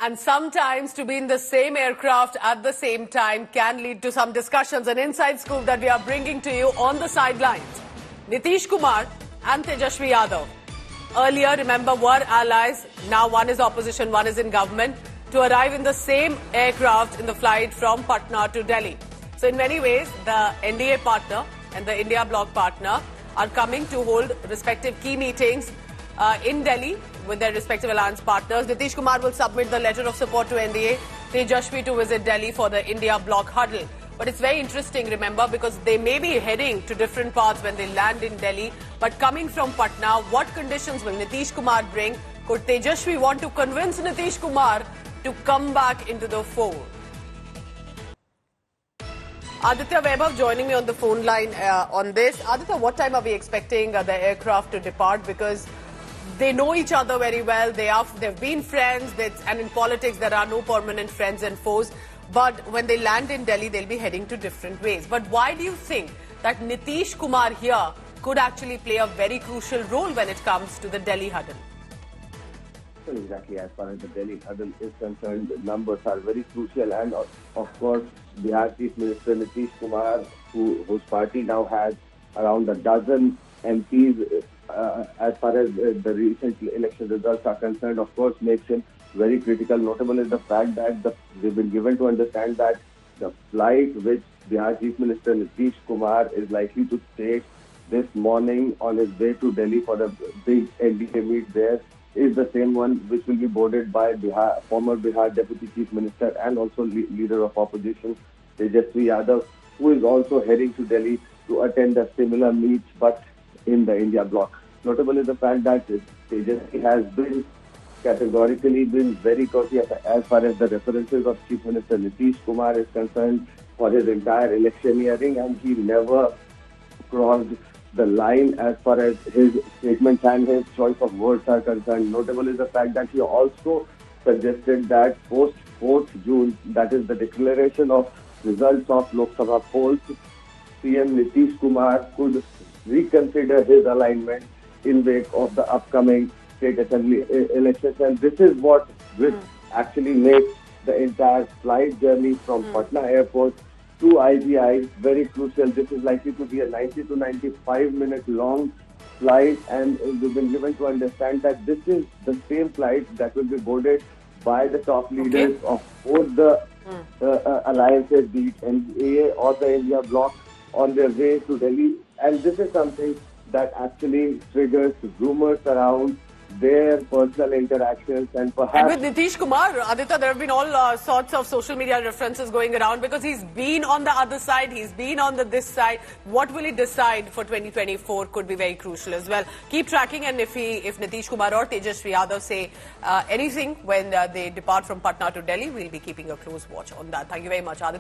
And sometimes to be in the same aircraft at the same time can lead to some discussions. An inside scoop that we are bringing to you on the sidelines. Nitish Kumar and Tejashwi Yadav. Earlier, remember, were allies. Now one is opposition, one is in government. To arrive in the same aircraft in the flight from Patna to Delhi. So in many ways, the NDA partner and the India bloc partner are coming to hold respective key meetings in Delhi with their respective alliance partners. Nitish Kumar will submit the letter of support to NDA, Tejashwi to visit Delhi for the India bloc huddle. But it's very interesting, remember, because they may be heading to different paths when they land in Delhi. But coming from Patna, what conditions will Nitish Kumar bring? Could Tejashwi want to convince Nitish Kumar to come back into the fold? Aditya Vaibhav joining me on the phone line on this. Aditya, what time are we expecting the aircraft to depart? Because they know each other very well. They've been friends. And in politics, there are no permanent friends and foes. But when they land in Delhi, they'll be heading to different ways. But why do you think that Nitish Kumar here could actually play a very crucial role when it comes to the Delhi huddle? Well, exactly. As far as the Delhi huddle is concerned, the numbers are very crucial. And of course, Bihar Chief Minister Nitish Kumar, whose party now has around a dozen MPs, as far as the recent election results are concerned, of course, makes him very critical. Notable is the fact that they've been given to understand that the flight which Bihar Chief Minister Nitish Kumar is likely to take this morning on his way to Delhi for the big NDA meet there is the same one which will be boarded by former Bihar Deputy Chief Minister and also leader of opposition, Tejashwi Yadav, who is also heading to Delhi to attend a similar meet but in the India bloc. Notable is the fact that Tejashwi has been categorically very cautious as far as the references of Chief Minister Nitish Kumar is concerned for his entire electioneering, and he never crossed the line as far as his statements and his choice of words are concerned. Notable is the fact that he also suggested that post 4th June, that is the declaration of results of Lok Sabha polls, CM Nitish Kumar could reconsider his alignment in wake of the upcoming state assembly elections. And this is what will actually make the entire flight journey from Patna airport to IGI very crucial. This is likely to be a 90 to 95 minute long flight, and we've been given to understand that this is the same flight that will be boarded by the top leaders of both the alliances, be it NDA or the India bloc, on their way to Delhi. And this is something that actually triggers rumors around their personal interactions and perhaps... And with Nitish Kumar, Aditya, there have been all sorts of social media references going around because he's been on the other side, he's been on this side. What will he decide for 2024 could be very crucial as well. Keep tracking, and if Nitish Kumar or Tejashwi Yadav say anything when they depart from Patna to Delhi, we'll be keeping a close watch on that. Thank you very much, Aditya.